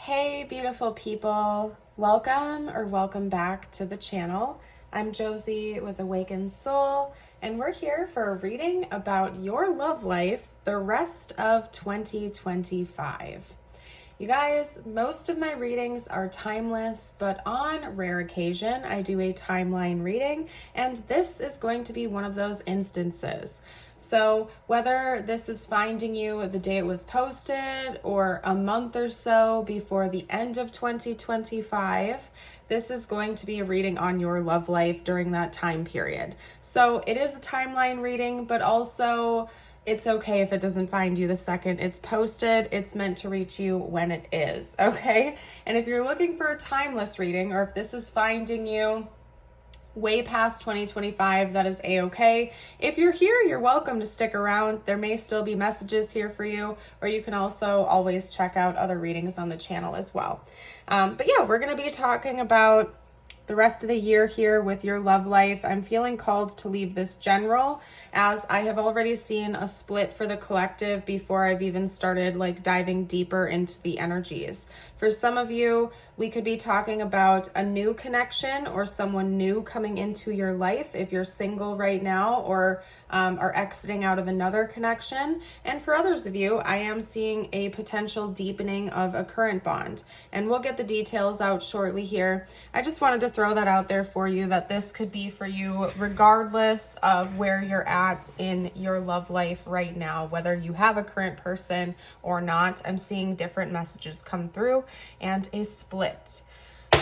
Hey, beautiful people. Welcome back to the channel. I'm Josie with Awakened Soul, and we're here for a reading about your love life the rest of 2025. You guys, most of my readings are timeless, but on rare occasion, I do a timeline reading, and this is going to be one of those instances. So whether this is finding you the day it was posted or a month or so before the end of 2025, this is going to be a reading on your love life during that time period. So it is a timeline reading, but also it's okay if it doesn't find you the second it's posted. It's meant to reach you when it is, okay? And if you're looking for a timeless reading, or if this is finding you way past 2025, that is a-okay. If you're here, you're welcome to stick around. There may still be messages here for you, or you can also always check out other readings on the channel as well. But yeah, we're going to be talking about the rest of the year here with your love life. I'm feeling called to leave this general, as I have already seen a split for the collective before I've even started diving deeper into the energies. For some of you, we could be talking about a new connection or someone new coming into your life if you're single right now or are exiting out of another connection. And for others of you, I am seeing a potential deepening of a current bond. And we'll get the details out shortly here. I just wanted to throw that out there for you, that this could be for you regardless of where you're at in your love life right now, whether you have a current person or not. I'm seeing different messages come through and a split.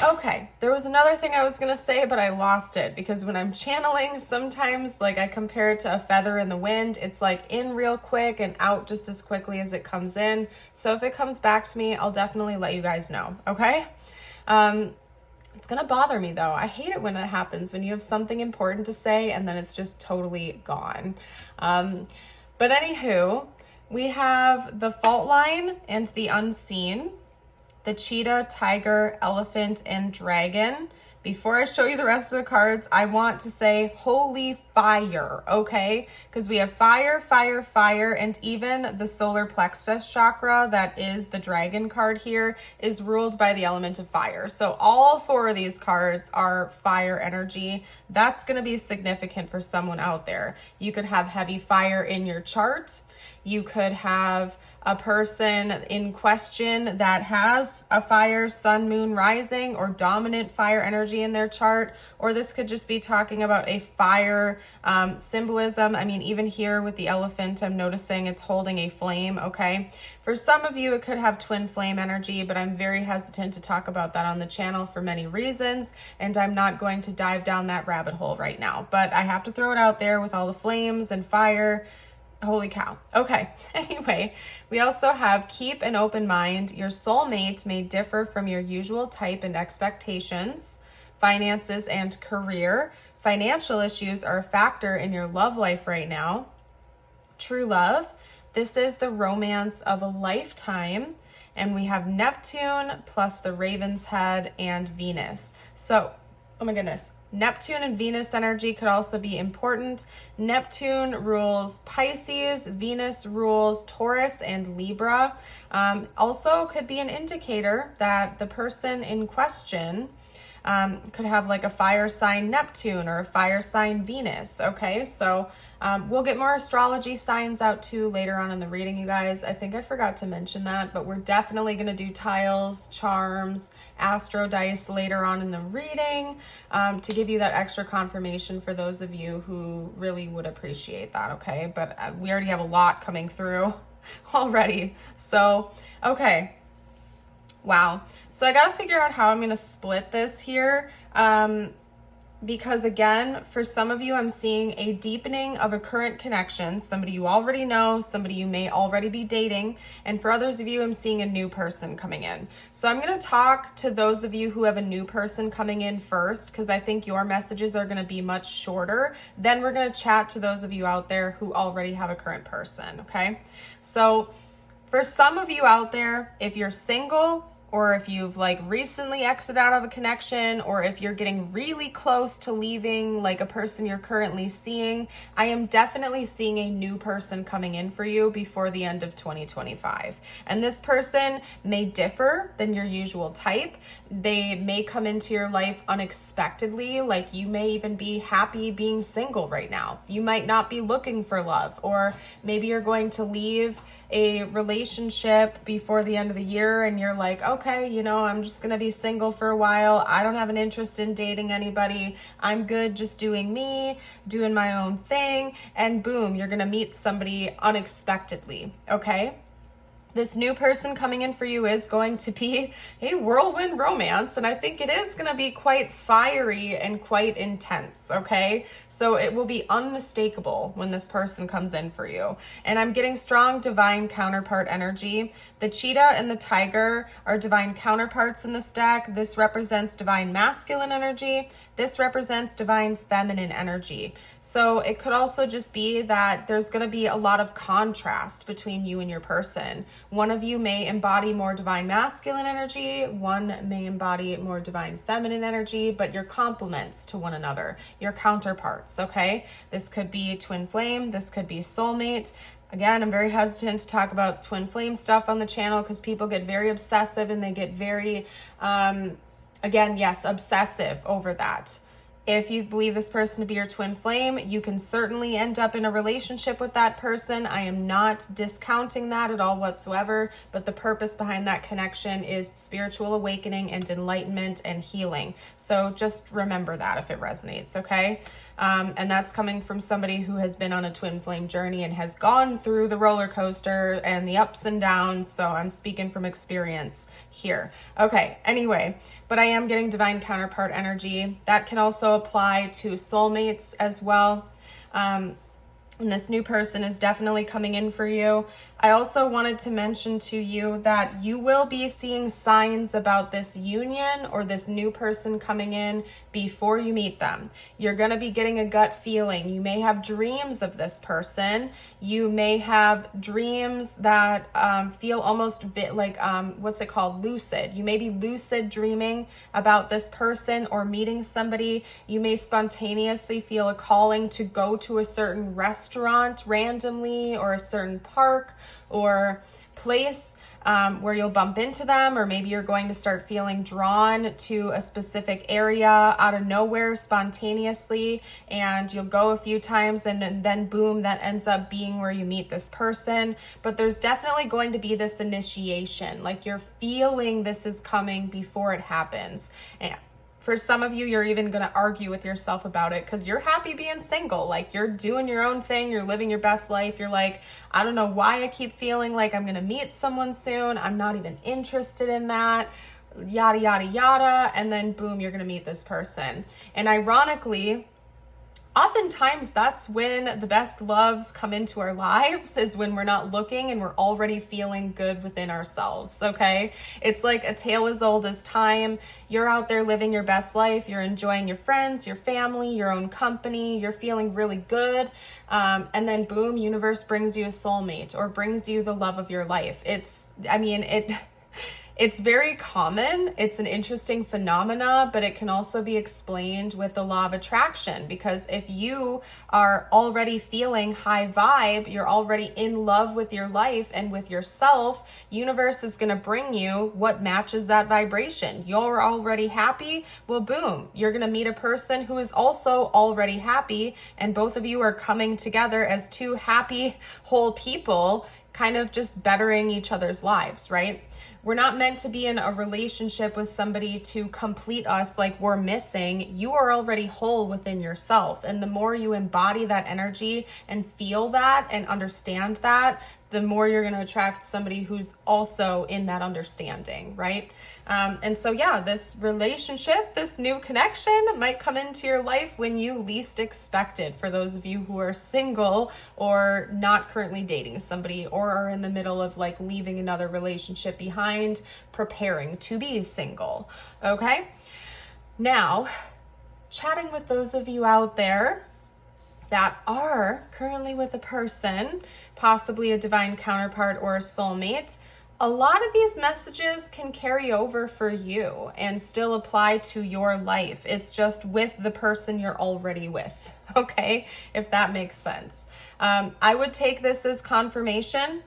Okay, there was another thing I was going to say, but I lost it because when I'm channeling, sometimes I compare it to a feather in the wind. It's in real quick and out just as quickly as it comes in. So if it comes back to me, I'll definitely let you guys know, okay? It's going to bother me though. I hate it when it happens, when you have something important to say and then it's just totally gone. But anywho, we have the fault line and the unseen, the cheetah, tiger, elephant, and dragon. Before I show you the rest of the cards, I want to say holy fire, okay? Because we have fire, fire, fire, and even the solar plexus chakra, that is the dragon card here, is ruled by the element of fire. So all four of these cards are fire energy. That's going to be significant for someone out there. You could have heavy fire in your chart. You could have a person in question that has a fire, sun, moon, rising, or dominant fire energy in their chart. Or this could just be talking about a fire symbolism. I mean, even here with the elephant, I'm noticing it's holding a flame, okay? For some of you, it could have twin flame energy, but I'm very hesitant to talk about that on the channel for many reasons, and I'm not going to dive down that rabbit hole right now. But I have to throw it out there with all the flames and fire. Holy cow. Okay. Anyway, we also have keep an open mind. Your soulmate may differ from your usual type and expectations. Finances and career. Financial issues are a factor in your love life right now. True love. This is the romance of a lifetime. And we have Neptune plus the Raven's head and Venus. So, oh my goodness. Neptune and Venus energy could also be important. Neptune rules Pisces, Venus rules Taurus and Libra. Also could be an indicator that the person in question could have a fire sign Neptune or a fire sign Venus, okay? So we'll get more astrology signs out too later on in the reading, you guys. I think I forgot to mention that, but we're definitely going to do tiles, charms, astro dice later on in the reading to give you that extra confirmation for those of you who really would appreciate that, okay? But we already have a lot coming through already. So, okay. Wow. So I got to figure out how I'm going to split this here. Because again, for some of you, I'm seeing a deepening of a current connection, somebody you already know, somebody you may already be dating. And for others of you, I'm seeing a new person coming in. So I'm going to talk to those of you who have a new person coming in first, because I think your messages are going to be much shorter. Then we're going to chat to those of you out there who already have a current person. Okay. So for some of you out there, if you're single, or if you've like recently exited out of a connection, or if you're getting really close to leaving like a person you're currently seeing, I am definitely seeing a new person coming in for you before the end of 2025. And this person may differ than your usual type. They may come into your life unexpectedly, like you may even be happy being single right now. You might not be looking for love, or maybe you're going to leave a relationship before the end of the year and you're like, okay, you know, I'm just gonna be single for a while. I don't have an interest in dating anybody. I'm good just doing me, doing my own thing, and boom, you're gonna meet somebody unexpectedly, okay? This new person coming in for you is going to be a whirlwind romance, and I think it is going to be quite fiery and quite intense, okay? So it will be unmistakable when this person comes in for you. And I'm getting strong divine counterpart energy. The cheetah and the tiger are divine counterparts in this deck. This represents divine masculine energy. This represents divine feminine energy. So it could also just be that there's going to be a lot of contrast between you and your person. One of you may embody more divine masculine energy. One may embody more divine feminine energy, but you're complements to one another, your counterparts, okay? This could be twin flame. This could be soulmate. Again, I'm very hesitant to talk about twin flame stuff on the channel because people get very obsessive and they get very, again, yes, obsessive over that. If you believe this person to be your twin flame, you can certainly end up in a relationship with that person. I am not discounting that at all whatsoever, but the purpose behind that connection is spiritual awakening and enlightenment and healing. So just remember that if it resonates, okay? And that's coming from somebody who has been on a twin flame journey and has gone through the roller coaster and the ups and downs. So I'm speaking from experience here. Okay, anyway, but I am getting divine counterpart energy. That can also apply to soulmates as well. And this new person is definitely coming in for you. I also wanted to mention to you that you will be seeing signs about this union or this new person coming in before you meet them. You're going to be getting a gut feeling. You may have dreams of this person. You may have dreams that feel almost like, what's it called? Lucid. You may be lucid dreaming about this person or meeting somebody. You may spontaneously feel a calling to go to a certain restaurant randomly, or a certain park or place where you'll bump into them, or maybe you're going to start feeling drawn to a specific area out of nowhere spontaneously, and you'll go a few times and then boom, that ends up being where you meet this person. But there's definitely going to be this initiation, like you're feeling this is coming before it happens. And for some of you, you're even going to argue with yourself about it because you're happy being single. Like you're doing your own thing. You're living your best life. You're like, I don't know why I keep feeling like I'm going to meet someone soon. I'm not even interested in that. Yada, yada, yada. And then boom, you're going to meet this person. And ironically, oftentimes that's when the best loves come into our lives, is when we're not looking and we're already feeling good within ourselves, okay? It's like a tale as old as time. You're out there living your best life. You're enjoying your friends, your family, your own company. You're feeling really good. And then boom, universe brings you a soulmate or brings you the love of your life. It's very common. It's an interesting phenomena, but it can also be explained with the law of attraction, because if you are already feeling high vibe, you're already in love with your life and with yourself, universe is going to bring you what matches that vibration. You're already happy. Well, boom, you're going to meet a person who is also already happy, and both of you are coming together as two happy, whole people, kind of just bettering each other's lives, right? We're not meant to be in a relationship with somebody to complete us like we're missing. You are already whole within yourself. And the more you embody that energy and feel that and understand that, the more you're going to attract somebody who's also in that understanding, right? And so, yeah, this relationship, this new connection might come into your life when you least expect it, for those of you who are single or not currently dating somebody, or are in the middle of like leaving another relationship behind, preparing to be single, okay? Now, chatting with those of you out there that are currently with a person, possibly a divine counterpart or a soulmate, A lot of these messages can carry over for you and still apply to your life. It's just with the person you're already with, okay? If that makes sense. I would take this as confirmation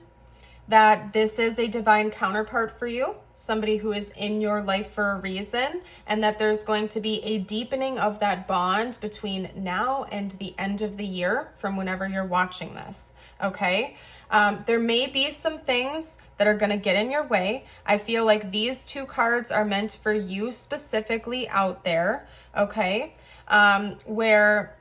that this is a divine counterpart for you, somebody who is in your life for a reason, and that there's going to be a deepening of that bond between now and the end of the year from whenever you're watching this, okay? There may be some things that are going to get in your way. I feel like these two cards are meant for you specifically out there, okay? Where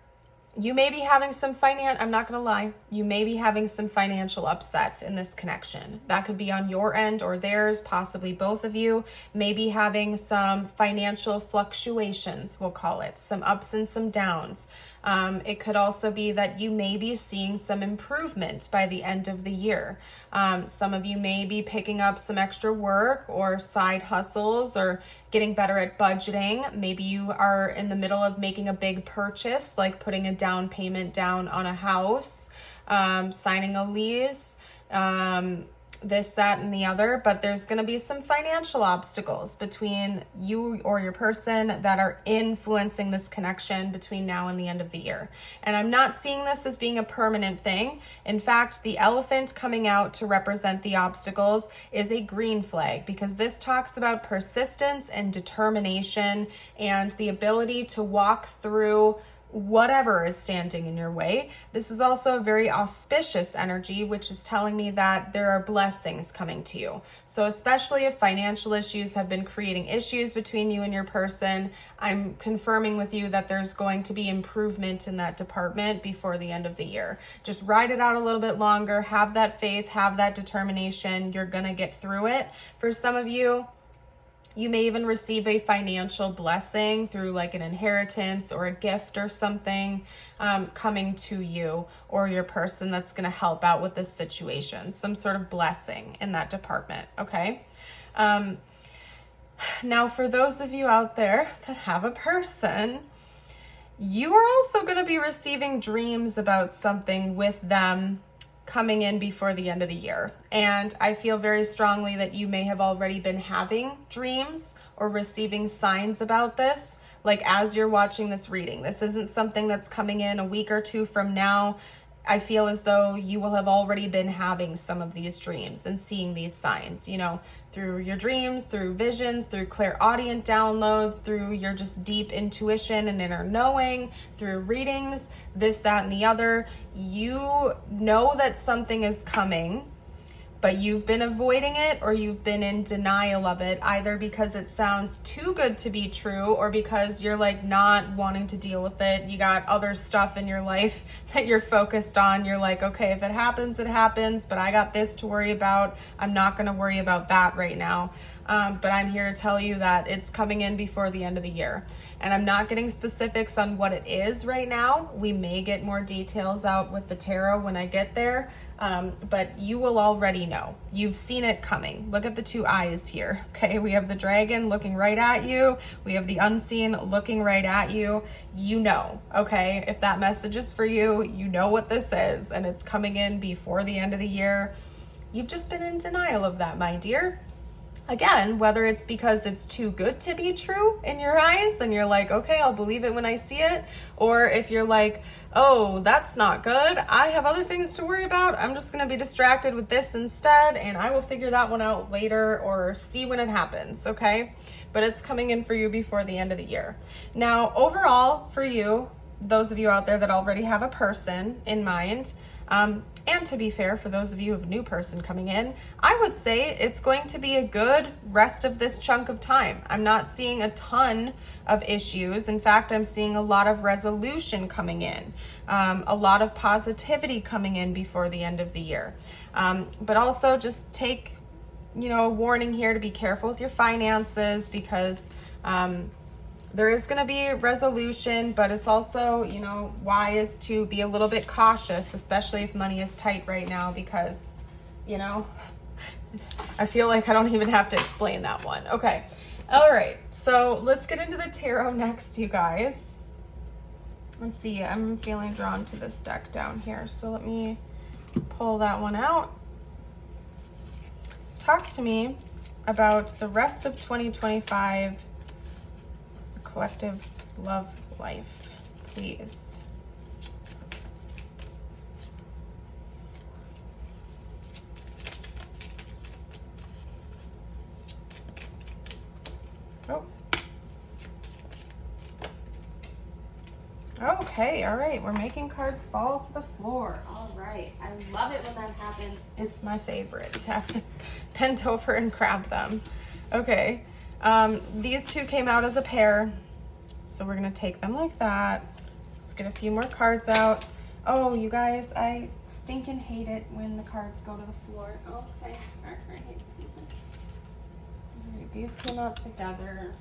you may be having some I'm not going to lie, you may be having some financial upset in this connection. That could be on your end or theirs, possibly both of you may be having some financial fluctuations, we'll call it, some ups and some downs. It could also be that you may be seeing some improvement by the end of the year. Some of you may be picking up some extra work or side hustles or getting better at budgeting. Maybe you are in the middle of making a big purchase, like putting a down payment down on a house, signing a lease, this, that, and the other, but there's going to be some financial obstacles between you or your person that are influencing this connection between now and the end of the year. And I'm not seeing this as being a permanent thing. In fact, the elephant coming out to represent the obstacles is a green flag, because this talks about persistence and determination and the ability to walk through whatever is standing in your way. This is also a very auspicious energy, which is telling me that there are blessings coming to you. So especially if financial issues have been creating issues between you and your person, I'm confirming with you that there's going to be improvement in that department before the end of the year. Just ride it out a little bit longer, have that faith, have that determination. You're going to get through it. For some of you, you may even receive a financial blessing through like an inheritance or a gift or something coming to you or your person that's going to help out with this situation. Some sort of blessing in that department, okay? Now, for those of you out there that have a person, you are also going to be receiving dreams about something with them coming in before the end of the year. And I feel very strongly that you may have already been having dreams or receiving signs about this, like as you're watching this reading. This isn't something that's coming in a week or two from now. I feel as though you will have already been having some of these dreams and seeing these signs, you know, through your dreams, through visions, through clairaudient downloads, through your just deep intuition and inner knowing, through readings, this, that, and the other. You know that something is coming, but you've been avoiding it or you've been in denial of it, either because it sounds too good to be true or because you're like not wanting to deal with it. You got other stuff in your life that you're focused on. You're like, okay, if it happens, it happens, but I got this to worry about. I'm not going to worry about that right now. But I'm here to tell you that it's coming in before the end of the year. And I'm not getting specifics on what it is right now. We may get more details out with the tarot when I get there. But you will already know. You've seen it coming. Look at the two eyes here, okay? We have the dragon looking right at you. We have the unseen looking right at you. You know, okay? If that message is for you, you know what this is, and it's coming in before the end of the year. You've just been in denial of that, my dear. Again, whether it's because it's too good to be true in your eyes and you're like, okay, I'll believe it when I see it. Or if you're like, oh, that's not good. I have other things to worry about. I'm just going to be distracted with this instead, and I will figure that one out later or see when it happens, okay? But it's coming in for you before the end of the year. Now, overall, for you, those of you out there that already have a person in mind, and to be fair, for those of you who have a new person coming in, I would say it's going to be a good rest of this chunk of time. I'm not seeing a ton of issues. In fact, I'm seeing a lot of resolution coming in, a lot of positivity coming in before the end of the year. But also just take, a warning here to be careful with your finances, because there is going to be resolution, but it's also, wise to be a little bit cautious, especially if money is tight right now, because, I feel like I don't even have to explain that one. Okay. All right. So let's get into the tarot next, you guys. Let's see. I'm feeling drawn to this deck down here. So let me pull that one out. talk to me about the rest of 2025 collective love life, please. Oh. Okay, all right. We're making cards fall to the floor. All right. I love it when that happens. It's my favorite to have to bend over and grab them. Okay. These two came out as a pair, so we're going to take them like that. Let's get a few more cards out. Oh, you guys, I stinking hate it when the cards go to the floor. Okay. All right. These came out together.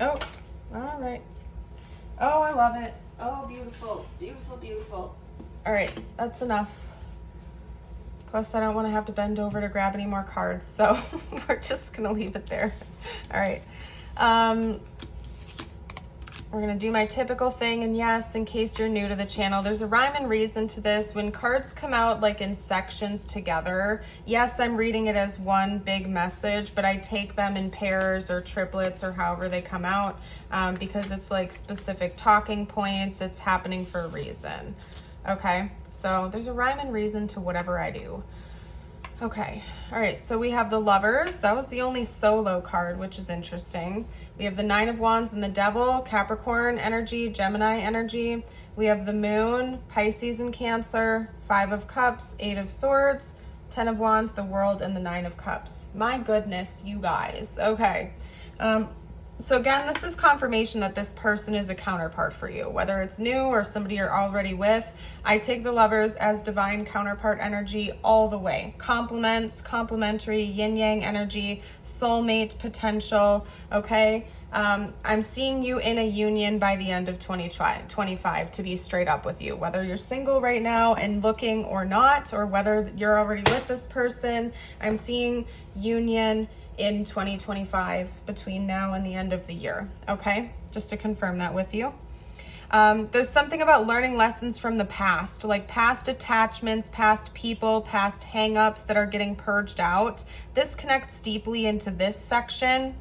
Oh, all right. Oh, I love it. Oh, beautiful, beautiful, beautiful. All right, that's enough. Plus, I don't want to have to bend over to grab any more cards, so we're just gonna leave it there. All right. We're gonna do my typical thing, and yes, in case you're new to the channel, there's a rhyme and reason to this. When cards come out like in sections together, yes, I'm reading it as one big message, but I take them in pairs or triplets or however they come out, because it's like specific talking points. It's happening for a reason. Okay, so there's a rhyme and reason to whatever I do. Okay, all right, so we have the Lovers. That was the only solo card, which is interesting. We have the Nine of Wands and the Devil, Capricorn energy, Gemini energy. We have the Moon, Pisces and Cancer, Five of Cups, Eight of Swords, Ten of Wands, the World, and the Nine of Cups. My goodness, you guys. Okay. So again, this is confirmation that this person is a counterpart for you, whether it's new or somebody you're already with. I take the Lovers as divine counterpart energy all the way. Compliments, complementary, yin-yang energy, soulmate potential, okay? I'm seeing you in a union by the end of 2025, to be straight up with you, whether you're single right now and looking or not, or whether you're already with this person. I'm seeing union in 2025 between now and the end of the year, okay? Just to confirm that with you. There's something about learning lessons from the past, like past attachments, past people, past hangups that are getting purged out. This connects deeply into this section.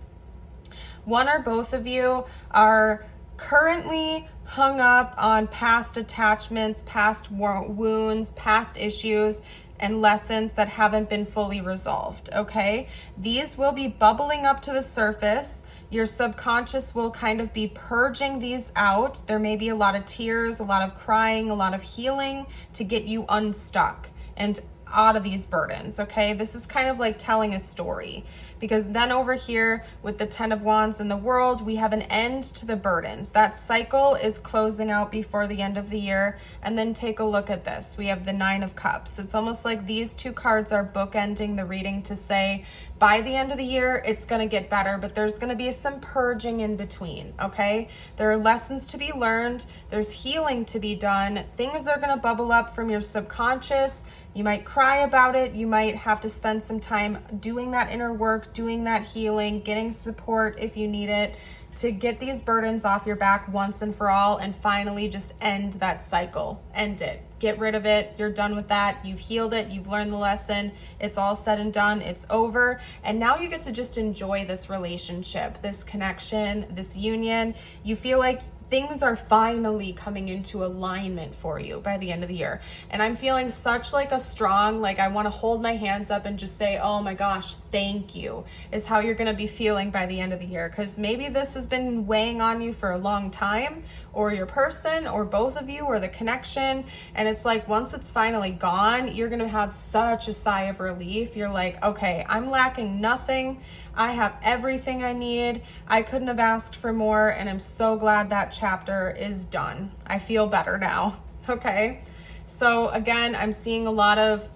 One or both of you are currently hung up on past attachments, past wounds, past issues, and lessons that haven't been fully resolved, okay? These will be bubbling up to the surface. Your subconscious will kind of be purging these out. There may be a lot of tears, a lot of crying, a lot of healing to get you unstuck and out of these burdens, okay? This is kind of like telling a story, because then over here with the Ten of Wands in the World, we have an end to the burdens. That cycle is closing out before the end of the year. And then take a look at this. We have the Nine of Cups. It's almost like these two cards are bookending the reading to say, by the end of the year, it's going to get better, but there's going to be some purging in between, okay? There are lessons to be learned. There's healing to be done. Things are going to bubble up from your subconscious. You might cry about it. You might have to spend some time doing that inner work, doing that healing, getting support if you need it, to get these burdens off your back once and for all, and finally just end that cycle. End it. Get rid of it. You're done with that. You've healed it. You've learned the lesson. It's all said and done. It's over. And now you get to just enjoy this relationship, this connection, this union. You feel like things are finally coming into alignment for you by the end of the year. And I'm feeling such like a strong, like I want to hold my hands up and just say, oh my gosh, thank you, is how you're going to be feeling by the end of the year. Because maybe this has been weighing on you for a long time, or your person, or both of you, or the connection. And it's like, once it's finally gone, you're going to have such a sigh of relief. You're like, okay, I'm lacking nothing. I have everything I need. I couldn't have asked for more. And I'm so glad that chapter is done. I feel better now. Okay. So again, I'm seeing a lot of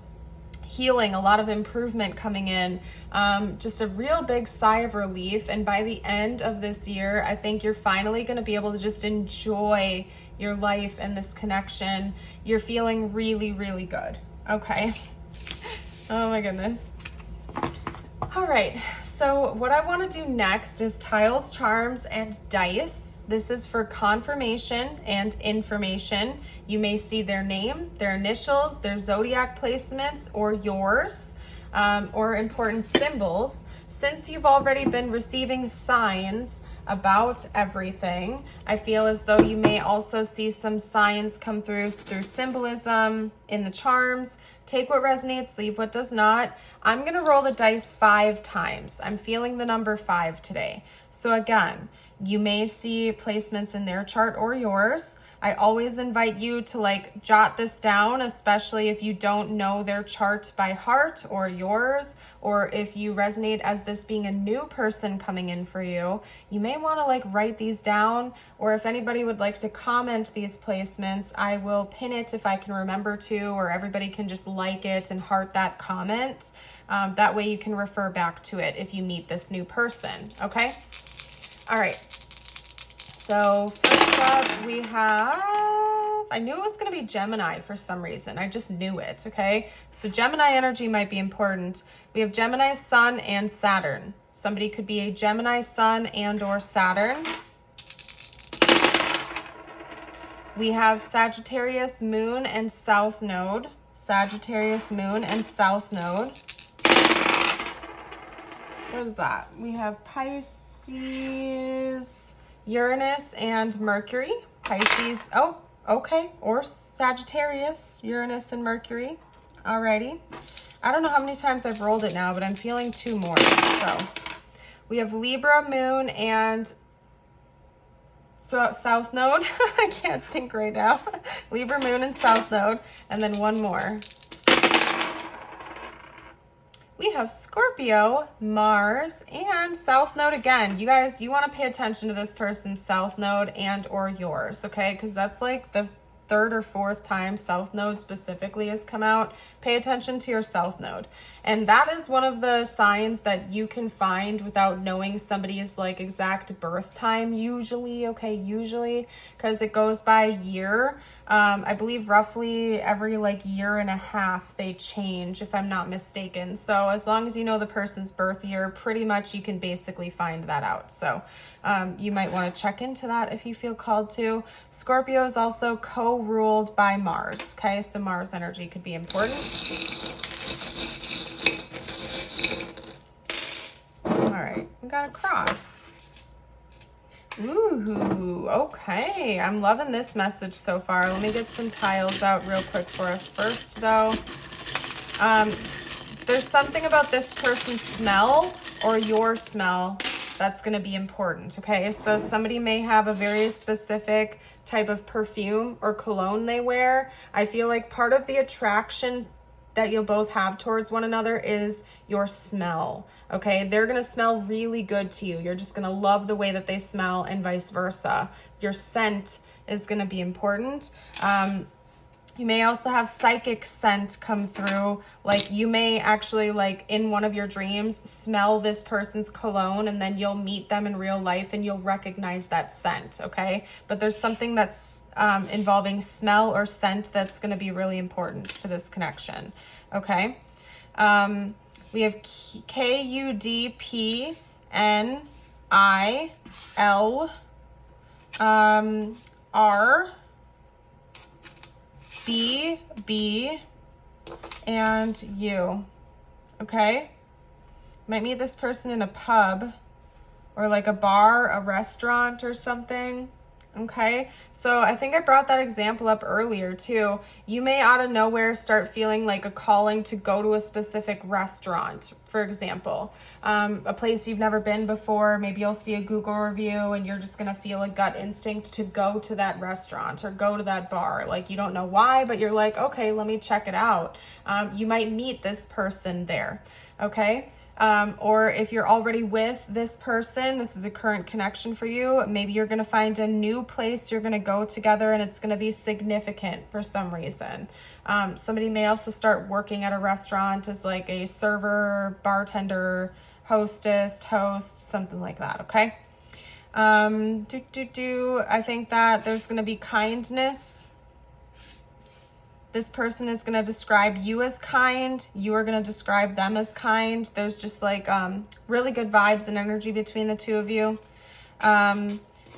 healing, a lot of improvement coming in, just a real big sigh of relief. And by the end of this year, I think you're finally going to be able to just enjoy your life and this connection. You're feeling really, really good. Okay. Oh my goodness. All right. So what I want to do next is tiles, charms, and dice. This is for confirmation and information. You may see their name, their initials, their zodiac placements, or yours, or important symbols. Since you've already been receiving signs about everything, I feel as though you may also see some signs come through symbolism in the charms. Take what resonates, leave what does not. I'm going to roll the dice 5 times. I'm feeling the number 5 today. So again, you may see placements in their chart or yours. I always invite you to like jot this down, especially if you don't know their chart by heart or yours, or if you resonate as this being a new person coming in for you. You may want to like write these down, or if anybody would like to comment these placements, I will pin it if I can remember to, or everybody can just like it and heart that comment. That way you can refer back to it if you meet this new person, okay? All right. So first up we have, I knew it was going to be Gemini for some reason. I just knew it, okay? So Gemini energy might be important. We have Gemini Sun and Saturn. Somebody could be a Gemini Sun and or Saturn. We have Sagittarius Moon and South Node. Sagittarius Moon and South Node. What is that? We have Pisces, Uranus and Mercury. Pisces, oh, okay, or Sagittarius, Uranus and Mercury. Alrighty. I don't know how many times I've rolled it now, but I'm feeling 2 more. So we have Libra Moon and South Node. I can't think right now. Libra Moon and South Node, and then 1 more. We have Scorpio, Mars, and South Node again. You guys, you want to pay attention to this person's South Node and or yours, okay? Because that's like the 3rd or 4th time South Node specifically has come out. Pay attention to your South Node. And that is one of the signs that you can find without knowing somebody's like exact birth time usually, okay? Usually, because it goes by year. I believe roughly every like 1.5 years they change, if I'm not mistaken. So as long as you know the person's birth year, pretty much you can basically find that out. So you might want to check into that if you feel called to. Scorpio is also co-ruled by Mars, okay? So Mars energy could be important. All right, we got a cross. Ooh, okay. I'm loving this message so far. Let me get some tiles out real quick for us first, though. There's something about this person's smell or your smell that's going to be important, okay? So somebody may have a very specific type of perfume or cologne they wear. I feel like part of the attraction that you'll both have towards one another is your smell, okay? They're gonna smell really good to you. You're just gonna love the way that they smell and vice versa. Your scent is gonna be important. You may also have psychic scent come through. Like you may actually like in one of your dreams smell this person's cologne, and then you'll meet them in real life and you'll recognize that scent, okay? But there's something that's involving smell or scent that's going to be really important to this connection, okay? We have KUDPNIL R B and U, okay? Might meet this person in a pub or like a bar, a restaurant or something. Okay, so I think I brought that example up earlier too. You may out of nowhere start feeling like a calling to go to a specific restaurant, for example, a place you've never been before. Maybe you'll see a Google review and you're just gonna feel a gut instinct to go to that restaurant or go to that bar. Like you don't know why, but you're like, okay, let me check it out. You might meet this person there, okay? Or if you're already with this person, this is a current connection for you, maybe you're going to find a new place you're going to go together and it's going to be significant for some reason. Somebody may also start working at a restaurant as like a server, bartender, hostess, host, something like that, okay? I think that there's going to be kindness. This person is going to describe you as kind. You are going to describe them as kind. There's just like really good vibes and energy between the two of you.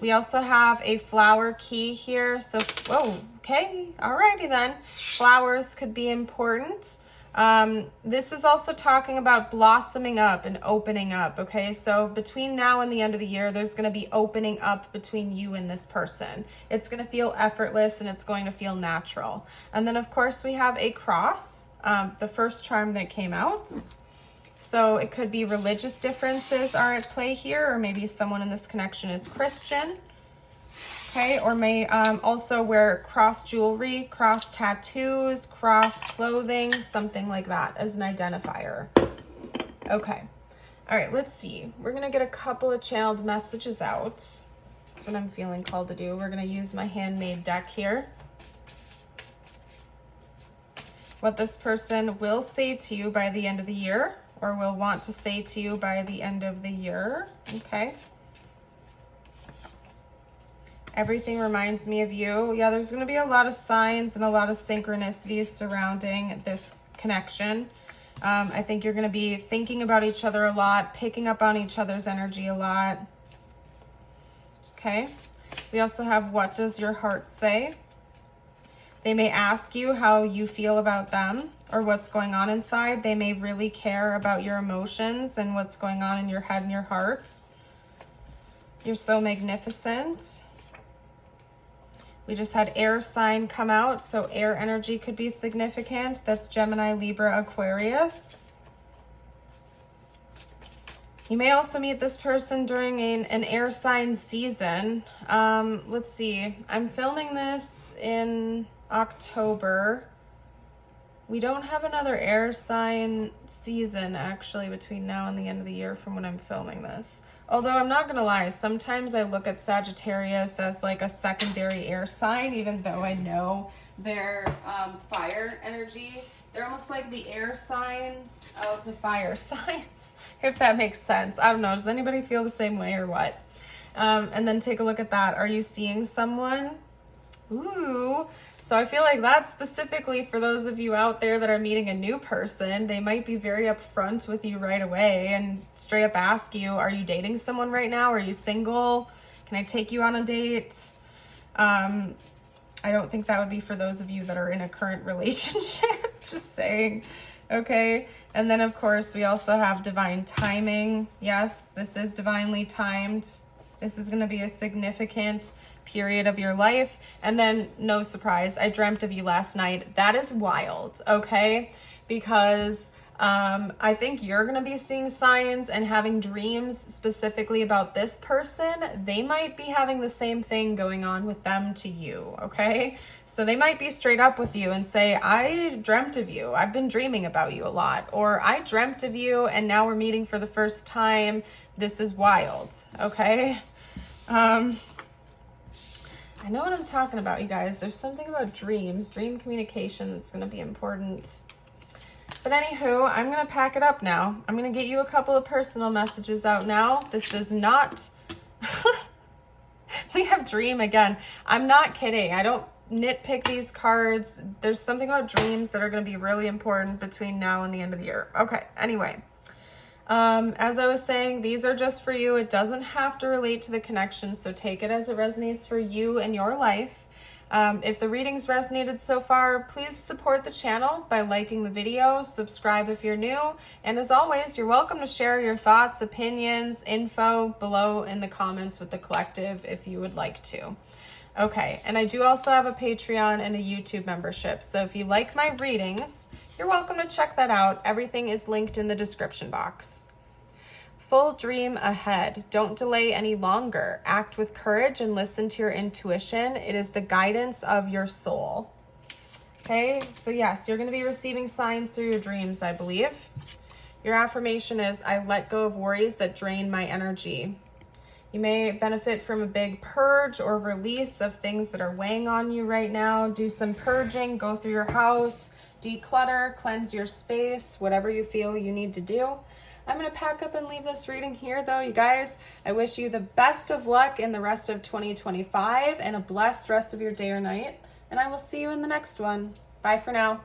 We also have a flower key here. So, whoa, okay, alrighty then. Flowers could be important. This is also talking about blossoming up and opening up, okay? So between now and the end of the year, there's going to be opening up between you and this person. It's going to feel effortless and it's going to feel natural. And then, of course, we have a cross, the first charm that came out. So it could be religious differences are at play here, or maybe someone in this connection is Christian. Okay, or may also wear cross jewelry, cross tattoos, cross clothing, something like that as an identifier. Okay, all right, let's see. We're gonna get a couple of channeled messages out. That's what I'm feeling called to do. We're gonna use my handmade deck here. What this person will say to you by the end of the year, or will want to say to you by the end of the year, okay? Everything reminds me of you. Yeah, there's going to be a lot of signs and a lot of synchronicities surrounding this connection. I think you're going to be thinking about each other a lot, picking up on each other's energy a lot. Okay. We also have, what does your heart say? They may ask you how you feel about them or what's going on inside. They may really care about your emotions and what's going on in your head and your heart. You're so magnificent. We just had air sign come out, so air energy could be significant. That's Gemini, Libra, Aquarius. You may also meet this person during an air sign season. Let's see. I'm filming this in October. We don't have another air sign season, actually, between now and the end of the year from when I'm filming this. Although I'm not going to lie, sometimes I look at Sagittarius as like a secondary air sign, even though I know they're fire energy. They're almost like the air signs of the fire signs, if that makes sense. I don't know. Does anybody feel the same way or what? And then take a look at that. Are you seeing someone? Ooh. So I feel like that's specifically for those of you out there that are meeting a new person. They might be very upfront with you right away and straight up ask you, are you dating someone right now? Are you single? Can I take you on a date? I don't think that would be for those of you that are in a current relationship. Just saying. Okay. And then, of course, we also have divine timing. Yes, this is divinely timed. This is going to be a significant period of your life. And then, no surprise, I dreamt of you last night. That is wild, okay? Because I think you're going to be seeing signs and having dreams specifically about this person. They might be having the same thing going on with them to you, okay? So they might be straight up with you and say, I dreamt of you. I've been dreaming about you a lot. Or I dreamt of you and now we're meeting for the first time. This is wild, okay? I know what I'm talking about, you guys. There's something about dreams, dream communication that's going to be important. But anywho, I'm going to pack it up now. I'm going to get you a couple of personal messages out now. This does not... We have dream again. I'm not kidding. I don't nitpick these cards. There's something about dreams that are going to be really important between now and the end of the year. Okay, anyway. As I was saying, these are just for you. It doesn't have to relate to the connection, so take it as it resonates for you and your life. If the readings resonated so far, please support the channel by liking the video, subscribe if you're new, and as always, you're welcome to share your thoughts, opinions, info below in the comments with the collective if you would like to. Okay, and I do also have a Patreon and a YouTube membership, so if you like my readings, you're welcome to check that out. Everything is linked in the description box. Full dream ahead. Don't delay any longer. Act with courage and listen to your intuition. It is the guidance of your soul. Okay, so yes, you're going to be receiving signs through your dreams, I believe. Your affirmation is, I let go of worries that drain my energy. You may benefit from a big purge or release of things that are weighing on you right now. Do some purging, go through your house, declutter, cleanse your space, whatever you feel you need to do. I'm going to pack up and leave this reading here, though, you guys. I wish you the best of luck in the rest of 2025 and a blessed rest of your day or night. And I will see you in the next one. Bye for now.